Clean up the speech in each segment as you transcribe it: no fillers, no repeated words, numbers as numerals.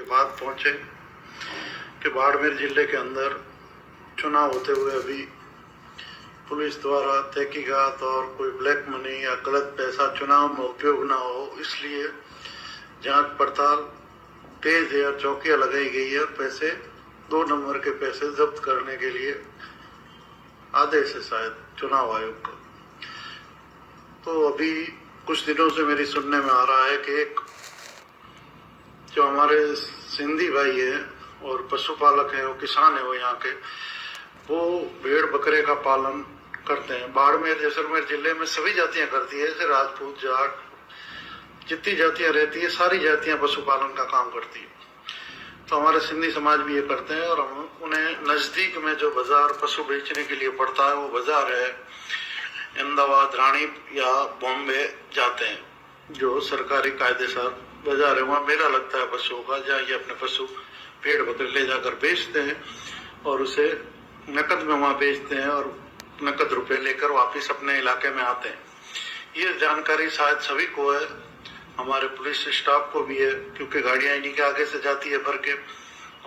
बात पहुंचे कि बाड़मेर जिले के अंदर चुनाव होते हुए अभी पुलिस द्वारा तहकीकात और कोई ब्लैक मनी या गलत पैसा चुनाव में उपयोग ना हो, इसलिए जांच पड़ताल तेज है और चौकियां लगाई गई है। पैसे 2 नंबर के पैसे जब्त करने के लिए आदेश है शायद चुनाव आयोग का। तो अभी कुछ दिनों से मेरी सुनने में आ रहा है कि एक जो हमारे सिंधी भाई है और पशुपालक है, वो किसान है, वो यहाँ के, वो भेड़ बकरे का पालन करते हैं। बाड़मेर जैसलमेर जिले में सभी जातियां करती है, जैसे राजपूत जाट जितनी जातियां रहती है सारी जातियां पशुपालन का काम करती है। तो हमारे सिंधी समाज भी ये करते हैं और हम उन्हें नजदीक में जो बाजार पशु बेचने के लिए पड़ता है, वो बाजार है अहमदाबाद, रानी या बॉम्बे जाते हैं, जो सरकारी कायदेसर बाजार है। वहाँ मेला लगता है पशुओं का, जहाँ ये अपने पशु भेड़ बकरे ले जाकर बेचते हैं और उसे नकद में वहाँ बेचते हैं और नकद रुपए लेकर वापस अपने इलाके में आते हैं। ये जानकारी शायद सभी को है, हमारे पुलिस स्टाफ को भी है, क्योंकि गाड़ियां इन्हीं के आगे से जाती है भर के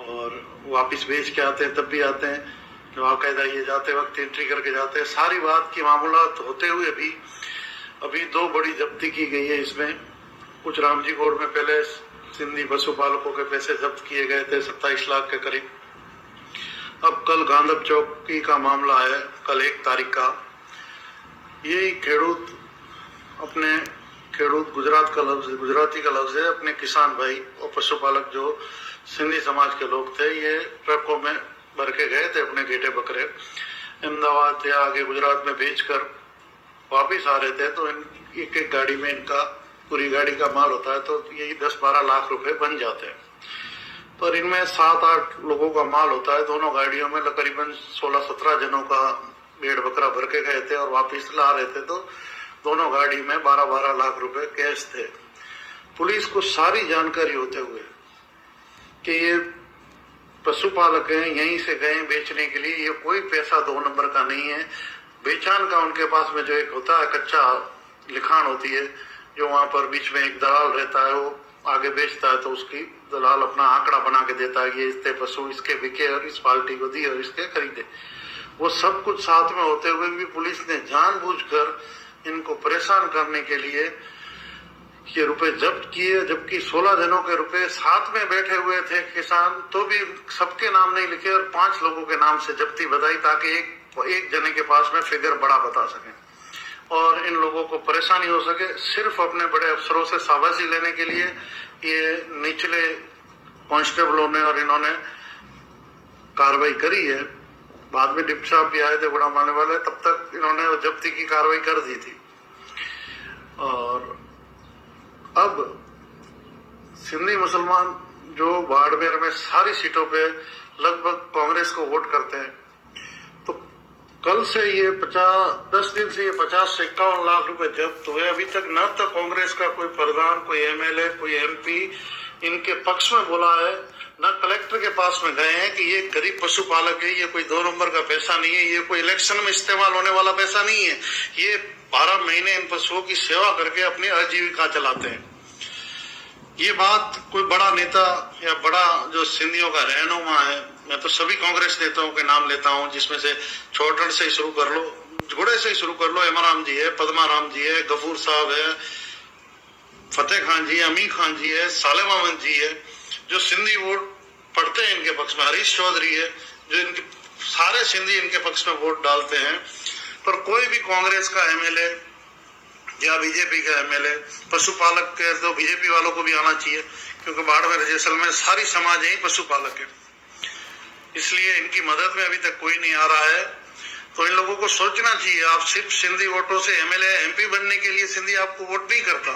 और वापस बेच के आते हैं, तब भी आते हैं। जो बाकायदा ये जाते वक्त एंट्री करके जाते हैं। सारी बात की मामूलात होते हुए भी अभी 2 बड़ी जब्ती की गई है। इसमें कुछ रामजी कोर्ट में पहले सिंधी पशुपालकों के पैसे जब्त किए गए थे 27 लाख के करीब। अब कल गांधब चौकी का मामला है, कल 1 तारीख का। यही गुजराती का लफ्ज है, अपने किसान भाई और पशुपालक जो सिंधी समाज के लोग थे, ये ट्रकों में भर के गए थे अपने गेटे बकरे अहमदाबाद या आगे गुजरात में बेचकर वापिस आ रहे थे। तो एक एक गाड़ी में इनका पूरी गाड़ी का माल होता है, तो यही 10-12 लाख रुपए बन जाते हैं। पर इनमें 7-8 लोगों का माल होता है। दोनों गाड़ियों में तकरीबन 16-17 जनों का भेड़ बकरा भर के गए थे और वापिस ला रहे थे। तो दोनों गाड़ी में 12-12 लाख रुपए कैश थे। पुलिस को सारी जानकारी होते हुए कि ये पशुपालक हैं, यहीं से गए बेचने के लिए, ये कोई पैसा 2 नंबर का नहीं है। बेचान का उनके पास में जो एक होता है कच्चा लिखान होती है, जो वहां पर बीच में एक दलाल रहता है, वो आगे बेचता है, तो उसकी दलाल अपना आंकड़ा बना के देता है कि इतने पशु इसके बिके और इस पार्टी को दिए और इसके खरीदे। वो सब कुछ साथ में होते हुए भी पुलिस ने जानबूझकर इनको परेशान करने के लिए ये रुपए जब्त किए, जबकि 16 जनों के रुपए साथ में बैठे हुए थे किसान, तो भी सबके नाम नहीं लिखे और 5 लोगों के नाम से जब्ती बताई, ताकि एक जने के पास में फिगर बड़ा बता सके और इन लोगों को परेशानी हो सके। सिर्फ अपने बड़े अफसरों से शाबाशी लेने के लिए ये निचले कांस्टेबलों ने और इन्होंने कार्रवाई करी है। बाद में डिप्टी साहब भी आए थे बड़ा मानने वाले, तब तक इन्होंने जब्ती की कार्रवाई कर दी थी। और अब सिंधी मुसलमान जो बाड़मेर में सारी सीटों पे लगभग कांग्रेस को वोट करते हैं, तो कल से ये 10 दिन से ये 50 से 51 लाख रुपए जब्त हुए। अभी तक न तो कांग्रेस का कोई प्रधान, कोई एमएलए, कोई एमपी इनके पक्ष में बोला है, न कलेक्टर के पास में गए हैं कि ये गरीब पशुपालक है, ये कोई 2 नंबर का पैसा नहीं है, ये कोई इलेक्शन में इस्तेमाल होने वाला पैसा नहीं है। ये 12 महीने इन पशुओं की सेवा करके अपनी आजीविका चलाते हैं। ये बात कोई बड़ा नेता या बड़ा जो सिंधियों का रहनुमा है, मैं तो सभी कांग्रेस नेताओं के नाम लेता हूं, जिसमें से छोटन से ही शुरू कर लो, घोड़े से ही शुरू कर लो, हेमाराम जी है, पद्माराम जी है, गफूर साहब है, फतेह खान जी है, अमीर खान जी है, साले मामन जी है, जो सिंधी वोट पढ़ते हैं इनके पक्ष में, हरीश चौधरी है, जो इनके सारे सिंधी इनके पक्ष में वोट डालते हैं। पर कोई भी कांग्रेस का एमएलए या बीजेपी का एमएलए पशुपालक के, तो बीजेपी वालों को भी आना चाहिए, क्योंकि बाड़मेर जैसलमेर सारी समाज यही पशुपालक है, इसलिए इनकी मदद में अभी तक कोई नहीं आ रहा है। तो इन लोगों को सोचना चाहिए, आप सिर्फ सिंधी वोटों से एमएलए एमपी बनने के लिए सिंधी आपको वोट नहीं करता।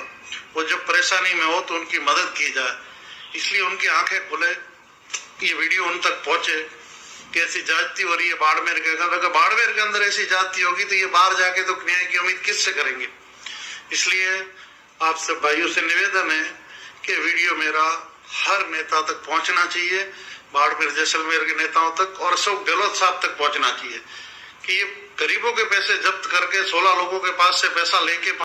वो जब परेशानी में हो तो उनकी मदद की जाए, इसलिए उनकी आंखें खुले, ये वीडियो उन तक पहुंचे कि ऐसी जाति हो रही है बाड़मेर के अंदर। अगर बाड़मेर के अंदर ऐसी जाति होगी तो ये बाहर जाके तो न्याय की उम्मीद किससे करेंगे। इसलिए आप सब भाइयों से निवेदन है कि वीडियो मेरा हर नेता तक पहुंचना चाहिए, बाड़मेर जैसलमेर के नेताओं तक और अशोक गहलोत साहब तक पहुंचना चाहिए कि ये गरीबों के पैसे जब्त करके 16 लोगों के पास से पैसा लेके